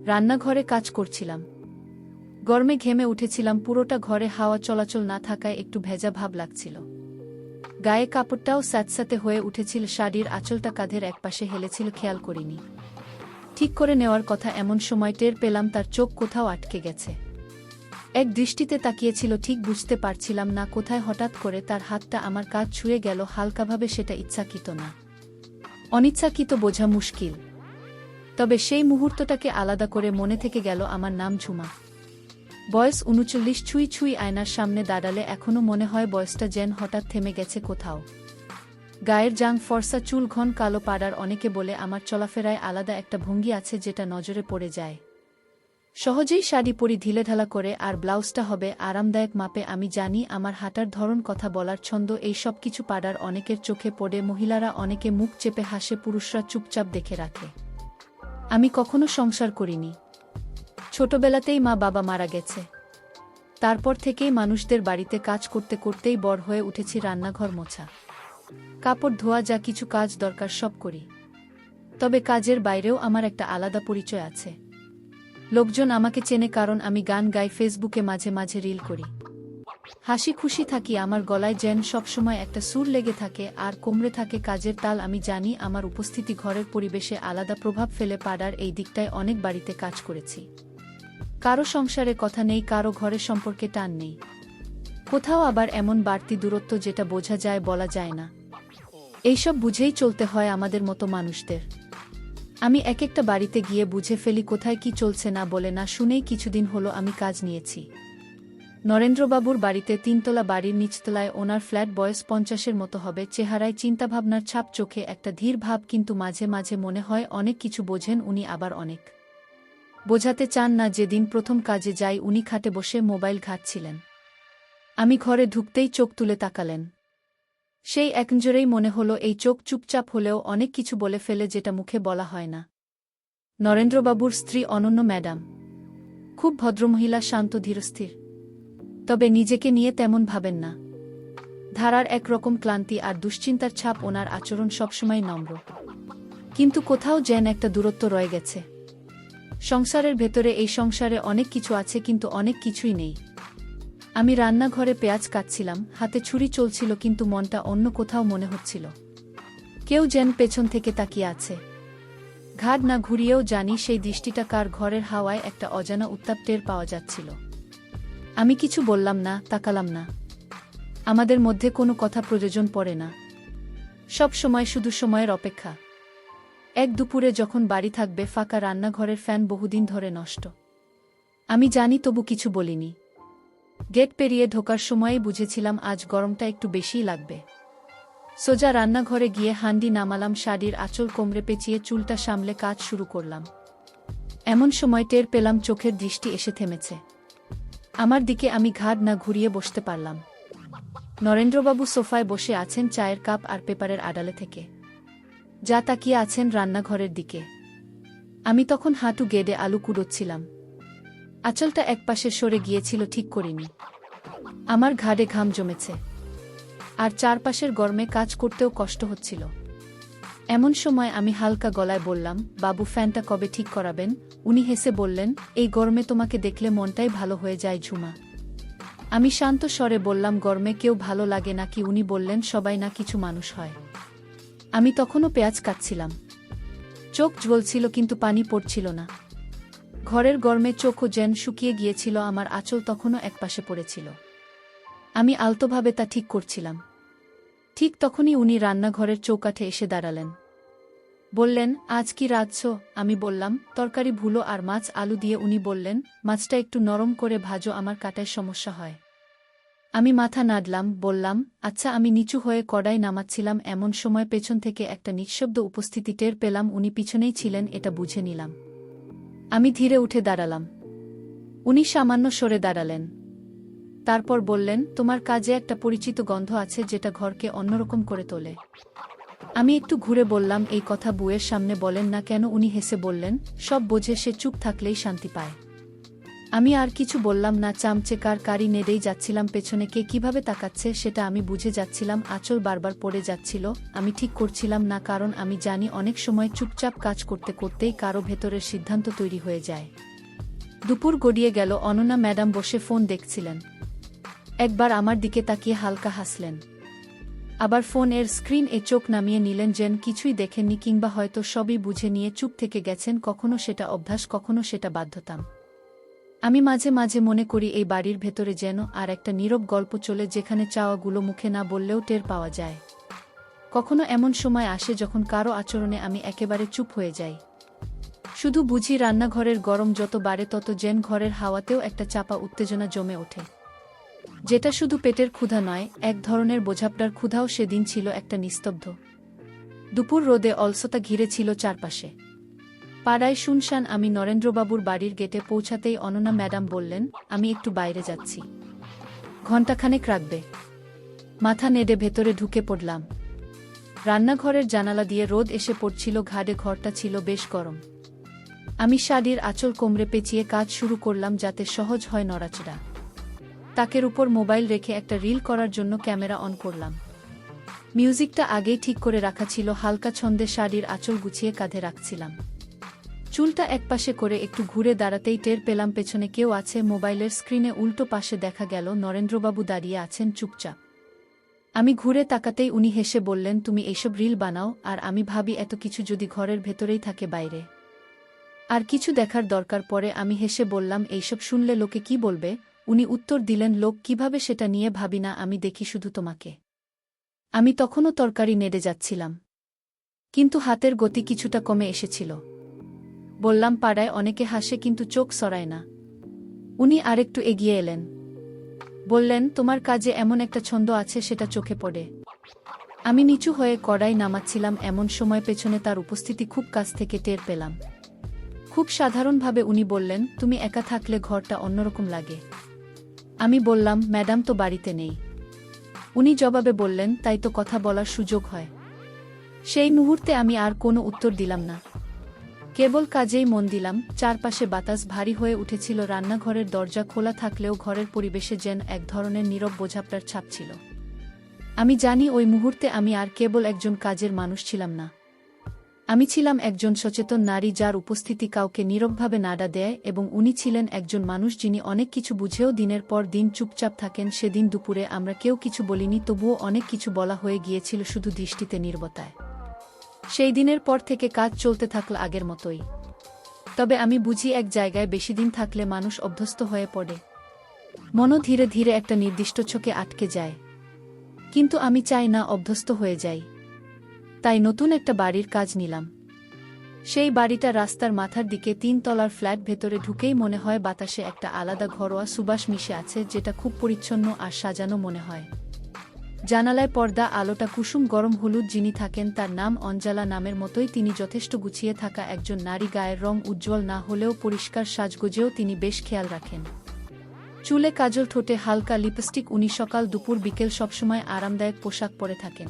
রান্নাঘরে কাজ করছিলাম। গরমে ঘেমে উঠেছিলাম, পুরোটা ঘরে হাওয়া চলাচল না থাকায় একটু ভেজা ভাব লাগছিল। গায়ে কাপড়টাও স্যাঁতস্যাঁতে হয়ে উঠেছিল, শাড়ির আঁচলটা কাঁধের একপাশে হেলেছিল, খেয়াল করিনি। ঠিক করে নেওয়ার কথা এমন সময় টের পেলাম তার চোখ কোথাও আটকে গেছে। এক দৃষ্টিতে তাকিয়েছিল, ঠিক বুঝতে পারছিলাম না কোথায় হঠাৎ করে তার হাতটা আমার কাঁধ ছুঁয়ে গেল হালকাভাবে। সেটা ইচ্ছাকৃত না, অনিচ্ছাকৃত বোঝা মুশকিল, তবে সেই মুহূর্তটাকে আলাদা করে মনে থেকে গেল আমার নাম ঝুমা। বয়স ৩৯, ছুঁই ছুঁই আয়নার সামনে দাঁড়ালে এখনো মনে হয় বয়সটা যেন হঠাৎ থেমে গেছে কোথাও। গায়ের জাং ফর্সা, চুল ঘন কালো পাড়ার। অনেকে বলে আমার চলাফেরায় আলাদা একটা ভঙ্গি আছে যেটা নজরে পড়ে যায়। সহজেই শাড়ি পরি ঢিলেঢালা করে, আর ব্লাউজটা হবে আরামদায়ক মাপে। আমি জানি আমার হাঁটার ধরন, কথা বলার ছন্দ, এই সব কিছু পাড়ার অনেকের চোখে পড়ে। মহিলারা অনেকে মুখ চেপে হাসে, পুরুষরা চুপচাপ দেখে রাখে। আমি কখনো সংসার করিনি। ছোটবেলাতেই মা বাবা মারা গেছে। তারপর থেকেই মানুষদের বাড়িতে কাজ করতে করতেই বড় হয়ে উঠেছি। রান্নাঘর মোছা, কাপড় ধোয়া, যা কিছু কাজ দরকার সব করি। তবে কাজের বাইরেও আমার একটা আলাদা পরিচয় আছে। লোকজন আমাকে চেনে কারণ আমি গান গাই, ফেসবুকে মাঝে মাঝে রিল করি, হাসি খুশি থাকি। আমার গলায় যেন সবসময় একটা সুর লেগে থাকে আর কোমরে থাকে কাজের তাল। আমি জানি আমার উপস্থিতি ঘরের পরিবেশে আলাদা প্রভাব ফেলে। পাড়ার এই দিকটায় অনেক বাড়িতে কাজ করেছি। কারো সংসারে কথা নেই, কারো ঘরের সম্পর্কে টান নেই, কোথাও আবার এমন বাড়তি দূরত্ব যেটা বোঝা যায় বলা যায় না। এইসব বুঝেই চলতে হয় আমাদের মতো মানুষদের। আমি এক একটা বাড়িতে গিয়ে বুঝে ফেলি কোথায় কি চলছে, না বলে না শুনেই। কিছুদিন হলো আমি কাজ নিয়েছি নরেন্দ্রবাবুর বাড়িতে, ৩ তলা বাড়ির নিচতলায় ওনার ফ্ল্যাট। বয়স ৫০-এর মতো হবে। চেহারায় চিন্তাভাবনার ছাপ, চোখে একটা ধীর ভাব, কিন্তু মাঝে মাঝে মনে হয় অনেক কিছু বোঝেন উনি, আবার অনেক বোঝাতে চান না। যেদিন প্রথম কাজে যাই উনি খাটে বসে মোবাইল ঘাঁটছিলেন। আমি ঘরে ঢুকতেই চোখ তুলে তাকালেন। সেই একনজরেই মনে হলো এই চোখ চুপচাপ হলেও অনেক কিছু বলে ফেলে, যেটা মুখে বলা হয় না। নরেন্দ্রবাবুর স্ত্রী অনন্য ম্যাডাম খুব ভদ্রমহিলা, শান্ত ধীরস্থির, তবে নিজেকে নিয়ে তেমন ভাবেন না। ধারার একরকম ক্লান্তি আর দুশ্চিন্তার ছাপ। ওনার আচরণ সবসময় নম্র, কিন্তু কোথাও যেন একটা দূরত্ব রয়ে গেছে। সংসারের ভেতরে, এই সংসারে অনেক কিছু আছে কিন্তু অনেক কিছুই নেই। আমি রান্নাঘরে পেঁয়াজ কাটছিলাম, হাতে ছুরি চলছিল, কিন্তু মনটা অন্য কোথাও মনে হচ্ছিল। কেউ যেন পেছন থেকে তাকিয়ে আছে। ঘাড় না ঘুরিয়েও জানি সেই দৃষ্টিটা কার। ঘরের হাওয়ায় একটা অজানা উত্তাপ টের পাওয়া যাচ্ছিল। আমি কিছু বললাম না, তাকালাম না। আমাদের মধ্যে কোনো কথা প্রয়োজন পড়ে না, সব সময় শুধু সময়ের অপেক্ষা। এক দুপুরে যখন বাড়ি থাকবে ফাঁকা, রান্নাঘরের ফ্যান বহুদিন ধরে নষ্ট। আমি জানি, তবু কিছু বলিনি। গেট পেরিয়ে ঢোকার সময়েই বুঝেছিলাম আজ গরমটা একটু বেশিই লাগবে। সোজা রান্নাঘরে গিয়ে হান্ডি নামালাম, শাড়ির আঁচল কোমরে পেঁচিয়ে চুলটা সামলে কাজ শুরু করলাম। এমন সময় টের পেলাম চোখের দৃষ্টি এসে থেমেছে আমার দিকে। আমি ঘাড় না ঘুরিয়ে বসতে পারলাম। নরেন্দ্রবাবু সোফায় বসে আছেন, চায়ের কাপ আর পেপারের আড়ালে থেকে যা তাকিয়ে আছেন রান্নাঘরের দিকে। আমি তখন হাঁটু গেড়ে আলু কুড়োচ্ছিলাম। আঁচলটা একপাশে সরে গিয়েছিল, ঠিক করিনি। আমার ঘাড়ে ঘাম জমেছে, আর চারপাশের গরমে কাজ করতেও কষ্ট হচ্ছিল। এমন সময় আমি হালকা গলায় বললাম, বাবু ফ্যানটা কবে ঠিক করাবেন? উনি হেসে বললেন, এই গরমে তোমাকে দেখলে মনটাই ভালো হয়ে যায় ঝুমা। আমি শান্ত স্বরে বললাম, গরমে কেউ ভালো লাগে নাকি? উনি বললেন, সবাই না, কিছু মানুষ হয়। আমি তখনও পেঁয়াজ কাটছিলাম, চোখ জ্বলছিল কিন্তু পানি পড়ছিল না। ঘরের গরমে চোখও যেন শুকিয়ে গিয়েছিল। আমার আঁচল তখনও একপাশে পড়েছিল, আমি আলতোভাবে তা ঠিক করছিলাম। ঠিক তখনই উনি রান্নাঘরের চৌকাঠে এসে দাঁড়ালেন। বললেন, আজ কি রাঁধছো? আমি বললাম, তরকারি ভুলো আর মাছ আলু দিয়ে। উনি বললেন, মাছটা একটু নরম করে ভাজো, আমার কাটায় সমস্যা হয়। আমি মাথা নাড়লাম, বললাম, আচ্ছা। আমি নিচু হয়ে কড়াই নামাচ্ছিলাম, এমন সময় পেছন থেকে একটা নিঃশব্দ উপস্থিতি টের পেলাম। উনি পিছনেই ছিলেন, এটা বুঝে নিলাম। আমি ধীরে উঠে দাঁড়ালাম। উনি সামান্য সরে দাঁড়ালেন, তারপর বললেন, তোমার কাজে একটা পরিচিত গন্ধ আছে যেটা ঘরকে অন্যরকম করে তোলে। আমি একটু ঘুরে বললাম, এই কথা বউয়ের সামনে বলেন না কেন? উনি হেসে বললেন, সব বোঝে, সে চুপ থাকলেই শান্তি পায়। আমি আর কিছু বললাম না, চামচে কারি নেড়েই যাচ্ছিলাম। পেছনে কে কিভাবে তাকাচ্ছে সেটা আমি বুঝে যাচ্ছিলাম। আঁচল বারবার পড়ে যাচ্ছিল। আমি ঠিক করছিলাম না, কারণ আমি জানি অনেক সময় চুপচাপ কাজ করতে করতেই কারো ভেতরের সিদ্ধান্ত তৈরি হয়ে যায়। দুপুর গড়িয়ে গেল। অনন্যা ম্যাডাম বসে ফোন দেখছিলেন। একবার আমার দিকে তাকিয়ে হালকা হাসলেন, আবার ফোনের স্ক্রিন চোখ নামিয়ে নিলেন, যেন কিছুই দেখেননি, কিংবা হয়তো সবই বুঝে নিয়ে চুপ থেকে গেছেন। কখনো সেটা অভ্যাস, কখনো সেটা বাধ্যতা। আমি মাঝে মাঝে মনে করি এই বাড়ির ভেতরে যেন আর একটা নীরব গল্প চলে, যেখানে চাওয়াগুলো মুখে না বললেও টের পাওয়া যায়। কখনো এমন সময় আসে যখন কারো আচরণে আমি একেবারে চুপ হয়ে যাই। শুধু বুঝি রান্নাঘরের গরম যত বাড়ে তত যেন ঘরের হাওয়াতেও একটা চাপা উত্তেজনা জমে ওঠে, যেটা শুধু পেটের ক্ষুধা নয়, এক ধরনের বোঝাপড়ার ক্ষুধাও। সেদিন ছিল একটা নিস্তব্ধ দুপুর। রোদে অলসতা ঘিরে ছিল চারপাশে। পাড়ায় শুনশান। আমি নরেন্দ্রবাবুর বাড়ির গেটে পৌঁছাতেই অনন্যা ম্যাডাম বললেন, আমি একটু বাইরে যাচ্ছি, ঘণ্টাখানেক রাখবে? মাথা নেড়ে ভেতরে ঢুকে পড়লাম। রান্নাঘরের জানালা দিয়ে রোদ এসে পড়ছিল ঘাড়ে। ঘরটা ছিল বেশ গরম। আমি শাড়ির আঁচল কোমরে পেঁচিয়ে কাজ শুরু করলাম, যাতে সহজ হয় নড়াচড়া। তাকের উপর মোবাইল রেখে একটা রিল করার জন্য ক্যামেরা অন করলাম। মিউজিকটা আগেই ঠিক করে রাখা ছিল। হালকা ছন্দে শাড়ির আঁচল গুছিয়ে কাঁধে রাখছিলাম। চুলটা একপাশে করে একটু ঘুরে দাঁড়াতেই টের পেলাম পেছনে কেউ আছে। মোবাইলের স্ক্রিনে উল্টো পাশে দেখা গেল নরেন্দ্রবাবু দাঁড়িয়ে আছেন চুপচাপ। আমি ঘুরে তাকাতেই উনি হেসে বললেন, তুমি এইসব রিল বানাও? আর আমি ভাবি, এত কিছু যদি ঘরের ভেতরেই থাকে, বাইরে আর কিছু দেখার দরকার পড়ে? আমি হেসে বললাম, এইসব শুনলে লোকে কি বলবে? উনি উত্তর দিলেন, লোক কিভাবে সেটা নিয়ে ভাবি না, আমি দেখি শুধু তোমাকে। আমি তখনও তরকারি নেড়ে যাচ্ছিলাম, কিন্তু হাতের গতি কিছুটা কমে এসেছিল। বললাম, পাড়ায় অনেকে হাসে, কিন্তু চোখ সরায় না। উনি আরেকটু এগিয়ে এলেন, বললেন, তোমার কাজে এমন একটা ছন্দ আছে, সেটা চোখে পড়ে। আমি নিচু হয়ে কড়াই নামাচ্ছিলাম, এমন সময় পেছনে তার উপস্থিতি খুব কাছ থেকে টের পেলাম। খুব সাধারণভাবে উনি বললেন, তুমি একা থাকলে ঘরটা অন্যরকম লাগে। আমি বললাম, ম্যাডাম তো বাড়িতে নেই। উনি জবাবে বললেন, তাই তো কথা বলার সুযোগ হয়। সেই মুহূর্তে আমি আর কোনো উত্তর দিলাম না, কেবল কাজেই মন দিলাম। চারপাশে বাতাস ভারী হয়ে উঠেছিল। রান্নাঘরের দরজা খোলা থাকলেও ঘরের পরিবেশে যেন এক ধরনের নীরব বোঝাপড়ার ছাপ ছিল। আমি জানি ওই মুহূর্তে আমি আর কেবল একজন কাজের মানুষ ছিলাম না, আমি ছিলাম একজন সচেতন নারী, যার উপস্থিতি কাউকে নীরবভাবে নাড়া দেয়। এবং উনি ছিলেন একজন মানুষ যিনি অনেক কিছু বুঝেও দিনের পর দিন চুপচাপ থাকেন। সেদিন দুপুরে আমরা কেউ কিছু বলিনি, তবুও অনেক কিছু বলা হয়ে গিয়েছিল, শুধু দৃষ্টিতে নীরবতায়। সেই দিনের পর থেকে কাজ চলতে থাকল আগের মতোই। তবে আমি বুঝি, এক জায়গায় বেশিদিন থাকলে মানুষ অভ্যস্ত হয়ে পড়ে। মনও ধীরে ধীরে একটা নির্দিষ্ট ছকে আটকে যায়। কিন্তু আমি চাই না অভ্যস্ত হয়ে যাই। তাই নতুন একটা বাড়ির কাজ নিলাম। সেই বাড়িটা রাস্তার মাথার দিকে, 3 তলার ফ্ল্যাট। ভেতরে ঢুকেই মনে হয় বাতাসে একটা আলাদা ঘরোয়া সুবাস মিশে আছে, যেটা খুব পরিচ্ছন্ন আর সাজানো মনে হয়। জানালায় পর্দা, আলোটা কুসুম গরম হলুদ। যিনি থাকেন তার নাম অঞ্জলা। নামের মতোই তিনি যথেষ্ট গুছিয়ে থাকা একজন নারী। গায়ের রং উজ্জ্বল না হলেও পরিষ্কার, সাজগোজেও তিনি বেশ খেয়াল রাখেন। চুলে কাজল, ঠোঁটে হালকা লিপস্টিক। উনি সকাল দুপুর বিকেল সবসময় আরামদায়ক পোশাক পরে থাকেন,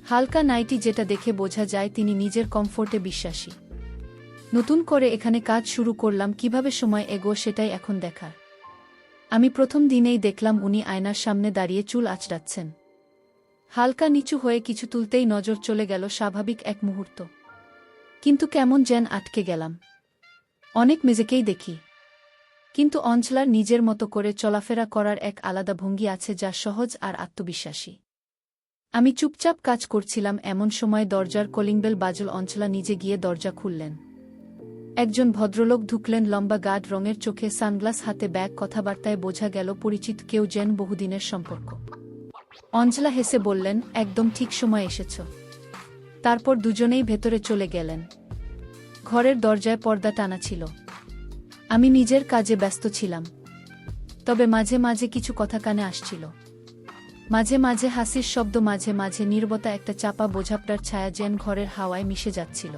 হালকা নাইটি, যেটা দেখে বোঝা যায় তিনি নিজের কমফোর্টে বিশ্বাসী। নতুন করে এখানে কাজ শুরু করলাম, কিভাবে সময় এগো সেটাই এখন দেখার। আমি প্রথম দিনেই দেখলাম উনি আয়নার সামনে দাঁড়িয়ে চুল আঁচড়াচ্ছেন। হালকা নিচু হয়ে কিছু তুলতেই নজর চলে গেল। স্বাভাবিক এক মুহূর্ত, কিন্তু কেমন যেন আটকে গেলাম। অনেক মেজেকেই দেখি, কিন্তু অঞ্জলার নিজের মতো করে চলাফেরা করার এক আলাদা ভঙ্গি আছে, যা সহজ আর আত্মবিশ্বাসী। আমি চুপচাপ কাজ করছিলাম, এমন সময় দরজার কলিংবেল বাজল। অঞ্জলা নিজে গিয়ে দরজা খুললেন। একজন ভদ্রলোক ঢুকলেন, লম্বা গাঢ় রঙের চোখে সানগ্লাস হাতে ব্যাগ। কথাবার্তায় বোঝা গেল পরিচিত কেউ, যেন বহুদিনের সম্পর্ক। অঞ্জলা হেসে বললেন, একদম ঠিক সময় এসেছ। তারপর দুজনেই ভেতরে চলে গেলেন। ঘরের দরজায় পর্দা টানা ছিল। আমি নিজের কাজে ব্যস্ত ছিলাম, তবে মাঝে মাঝে কিছু কথা কানে আসছিল। মাঝে মাঝে হাসির শব্দ, মাঝে মাঝে নীরবতা, একটা চাপা বোঝাপড়ার ছায়া যেন ঘরের হাওয়ায় মিশে যাচ্ছিল।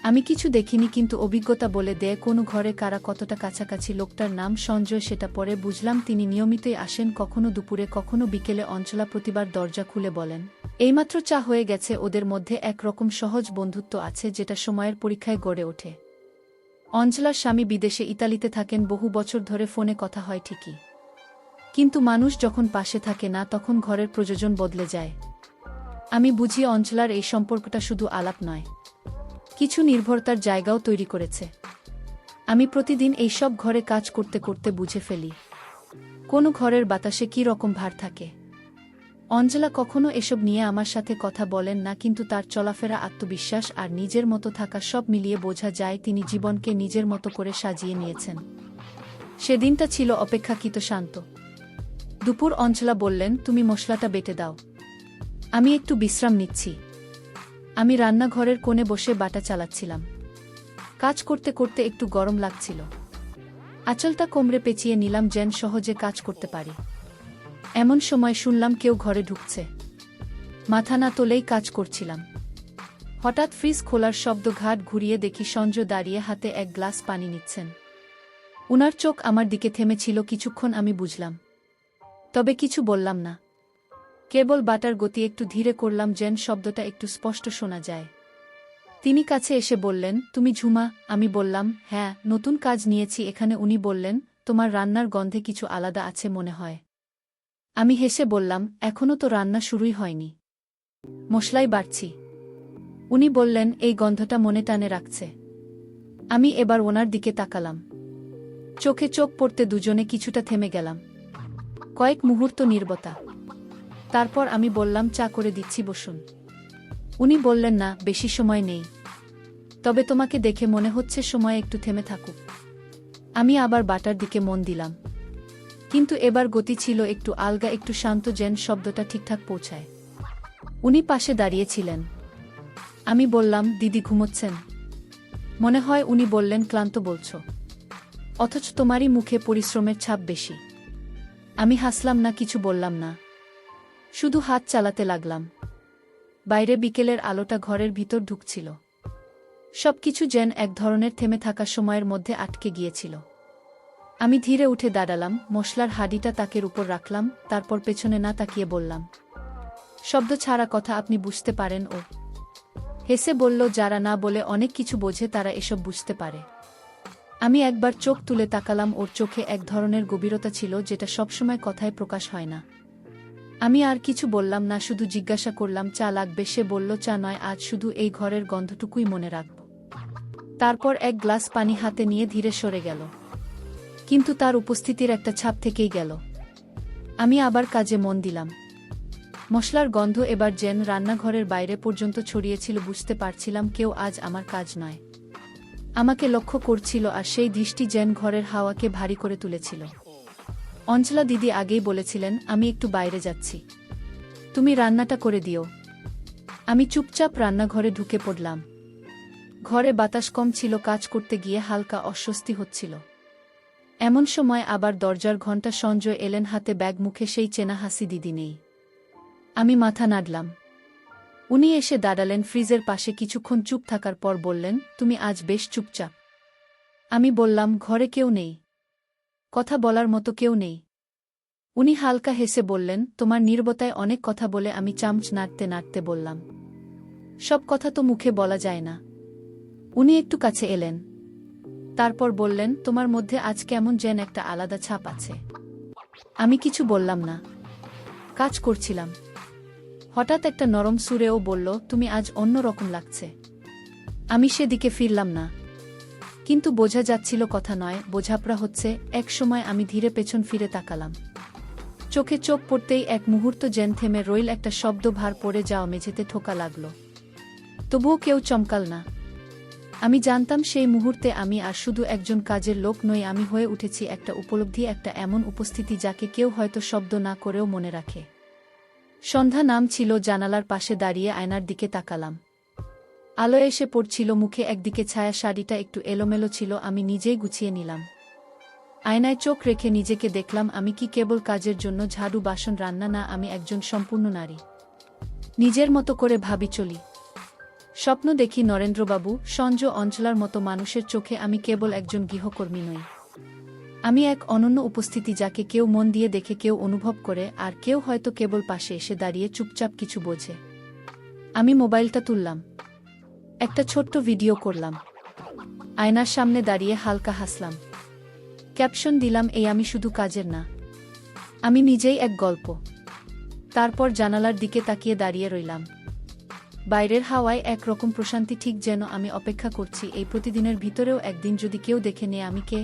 আমি কিছু দেখিনি, কিন্তু অভিজ্ঞতা বলে দেয় কোনো ঘরে কারা কতটা কাছাকাছি। লোকটার নাম সঞ্জয়, সেটা পরে বুঝলাম। তিনি নিয়মিতই আসেন, কখনো দুপুরে, কখনো বিকেলে। অঞ্চলা প্রতিবার দরজা খুলে বলেন, এইমাত্র চা হয়ে গেছে। ওদের মধ্যে এক রকম সহজ বন্ধুত্ব আছে, যেটা সময়ের পরীক্ষায় গড়ে ওঠে। অঞ্জলার স্বামী বিদেশে ইতালিতে থাকেন, বহু বছর ধরে ফোনে কথা হয় ঠিকই, কিন্তু মানুষ যখন পাশে থাকে না তখন ঘরের প্রয়োজন বদলে যায়। আমি বুঝি অঞ্জলার এই সম্পর্কটা শুধু আলাপ নয়, কিছু নির্ভরতার জায়গাও তৈরি করেছে। আমি প্রতিদিন এইসব ঘরে কাজ করতে করতে বুঝে ফেলি কোনো ঘরের বাতাসে কী রকম ভার থাকে। অঞ্জলা কখনো এসব নিয়ে আমার সাথে কথা বলেন না, কিন্তু তার চলাফেরা, আত্মবিশ্বাস আর নিজের মতো থাকা সব মিলিয়ে বোঝা যায় তিনি জীবনকে নিজের মতো করে সাজিয়ে নিয়েছেন। সেদিনটা ছিল অপেক্ষাকৃত শান্ত। দুপুর অঞ্জলা বললেন, তুমি মশলাটা বেটে দাও, আমি একটু বিশ্রাম নিচ্ছি। আমি রান্নাঘরের কোণে বসে বাটা চালাচ্ছিলাম। কাজ করতে করতে একটু গরম লাগছিল। আঁচলটা কোমরে পেঁচিয়ে নিলাম যেন সহজে কাজ করতে পারি। এমন সময় শুনলাম কেউ ঘরে ঢুকছে। মাথা না তোলেই কাজ করছিলাম। হঠাৎ ফ্রিজ খোলার শব্দ, ঘাট ঘুরিয়ে দেখি সঞ্জয় দাঁড়িয়ে হাতে এক গ্লাস পানি নিচ্ছেন। উনার চোখ আমার দিকে থেমেছিল কিছুক্ষণ, আমি বুঝলাম, তবে কিছু বললাম না। কেবল বাটার গতি একটু ধীরে করলাম যেন শব্দটা একটু স্পষ্ট শোনা যায়। তিনি কাছে এসে বললেন, তুমি ঝুমা? আমি বললাম, হ্যাঁ, নতুন কাজ নিয়েছি এখানে। উনি বললেন, তোমার রান্নার গন্ধে কিছু আলাদা আছে মনে হয়। আমি হেসে বললাম, এখনও তো রান্না শুরুই হয়নি, মশলাই বাড়ছি। উনি বললেন, এই গন্ধটা মনে টানে রাখছে। আমি এবার ওনার দিকে তাকালাম। চোখে চোখ পড়তে দুজনে কিছুটা থেমে গেলাম। কয়েক মুহূর্ত নীরবতা। তারপর আমি বললাম, চা করে দিচ্ছি, বসুন। উনি বললেন, না, বেশি সময় নেই, তবে তোমাকে দেখে মনে হচ্ছে সময় একটু থেমে থাকুক। আমি আবার বাটার দিকে মন দিলাম, কিন্তু এবার গতি ছিল একটু আলগা, একটু শান্ত, যেন শব্দটা ঠিকঠাক পৌঁছায়। উনি পাশে দাঁড়িয়েছিলেন। আমি বললাম, দিদি ঘুমোচ্ছেন মনে হয়। উনি বললেন, ক্লান্ত বলছো, অথচ তোমারই মুখে পরিশ্রমের ছাপ বেশি। আমি হাসলাম না, কিছু বললাম না, শুধু হাত চালাতে লাগলাম। বাইরে বিকেলের আলোটা ঘরের ভিতর ঢুকছিল। সবকিছু যেন এক ধরনের থেমে থাকা সময়ের মধ্যে আটকে গিয়েছিল। আমি ধীরে উঠে দাঁড়ালাম, মশলার হাঁড়িটা তাকের উপর রাখলাম, তারপর পেছনে না তাকিয়ে বললাম, শব্দ ছাড়া কথা আপনি বুঝতে পারেন? ও হেসে বলল, যারা না বলে অনেক কিছু বোঝে তারা এসব বুঝতে পারে। আমি একবার চোখ তুলে তাকালাম। ওর চোখে এক ধরনের গভীরতা ছিল যেটা সবসময় কথায় প্রকাশ হয় না। আমি আর কিছু বললাম না, শুধু জিজ্ঞাসা করলাম, চা লাগবে? সে বলল, চা নয়, আজ শুধু এই ঘরের গন্ধটুকুই মনে রাখব। তারপর এক গ্লাস পানি হাতে নিয়ে ধীরে সরে গেল, কিন্তু তার উপস্থিতির একটা ছাপ থেকেই গেল। আমি আবার কাজে মন দিলাম। মশলার গন্ধ এবার যেন রান্নাঘরের বাইরে পর্যন্ত ছড়িয়েছিল। বুঝতে পারছিলাম কেউ আজ আমার কাজ নয়, আমাকে লক্ষ্য করছিল, আর সেই দৃষ্টি যেন ঘরের হাওয়াকে ভারী করে তুলেছিল। অঞ্জলা দিদি আগেই বলেছিলেন, আমি একটু বাইরে যাচ্ছি, তুমি রান্নাটা করে দিও। আমি চুপচাপ রান্নাঘরে ঢুকে পড়লাম। ঘরে বাতাস কম ছিল, কাজ করতে গিয়ে হালকা অস্বস্তি হচ্ছিল। এমন সময় আবার দরজার ঘণ্টা। সঞ্জয় এলেন, হাতে ব্যাগ, মুখে সেই চেনা হাসি। দিদি নেই। আমি মাথা নাড়লাম। উনি এসে দাঁড়ালেন ফ্রিজের পাশে। কিছুক্ষণ চুপ থাকার পর বললেন, তুমি আজ বেশ চুপচাপ। আমি বললাম, ঘরে কেউ নেই, কথা বলার মতো কেউ নেই। উনি হালকা হেসে বললেন, তোমার নীরবতায় অনেক কথা বলে। আমি চামচ নাড়তে নাড়তে বললাম, সব কথা তো মুখে বলা যায় না। উনি একটু কাছে এলেন, তারপর বললেন, তোমার মধ্যে আজ কেমন যেন একটা আলাদা ছাপ আছে। আমি কিছু বললাম না, কাজ করছিলাম। হঠাৎ একটা নরম সুরেও বলল, তুমি আজ অন্য রকম লাগছে। আমি সেদিকে ফিরলাম না, কিন্তু বোঝা যাচ্ছিল কথা নয়, বোঝাপড়া হচ্ছে। এক সময় আমি ধীরে পেছন ফিরে তাকালাম। চোখে চোখ পড়তেই এক মুহূর্ত যেন থেমে রইল। একটা শব্দ ভার পড়ে যাওয়া মেঝেতে ঠোকা লাগল, তবুও কেউ চমকাল না। আমি জানতাম সেই মুহূর্তে আমি আর শুধু একজন কাজের লোক নই, আমি হয়ে উঠেছি একটা উপলব্ধি, একটা এমন উপস্থিতি যাকে কেউ হয়তো শব্দ না করেও মনে রাখে। সন্ধ্যা নামছিল, জানালার পাশে দাঁড়িয়ে আয়নার দিকে তাকালাম। আলো এসে পড়ছিল মুখে, একদিকে ছায়া, শাড়িটা একটু এলোমেলো ছিল। আমি নিজেই গুছিয়ে নিলাম। আয়নায় চোখ রেখে নিজেকে দেখলাম, আমি কি কেবল কাজের জন্য ঝাড়ু, বাসন, রান্না না, আমি একজন সম্পূর্ণ নারী। নিজের মতো করে ভাবি, চলি, স্বপ্ন দেখি। নরেন্দ্রবাবু, সঞ্জয়, অঞ্চলার মতো মানুষের চোখে আমি কেবল একজন গৃহকর্মী নই। আমি এক অনন্য উপস্থিতি, যাকে কেউ মন দিয়ে দেখে, কেউ অনুভব করে, আর কেউ হয়তো কেবল পাশে এসে দাঁড়িয়ে চুপচাপ কিছু বোঝে। আমি মোবাইলটা তুললাম, একটা ছোট্ট ভিডিও করলাম। আয়নার সামনে দাঁড়িয়ে হালকা হাসলাম। ক্যাপশন দিলাম, এই আমি শুধু কাজের না, আমি নিজেই এক গল্প। তারপর জানালার দিকে তাকিয়ে দাঁড়িয়ে রইলাম। বাইরের হাওয়ায় একরকম প্রশান্তি, ঠিক যেন আমি অপেক্ষা করছি এই প্রতিদিনের ভিতরেও একদিন যদি কেউ দেখে নেয় আমি কে।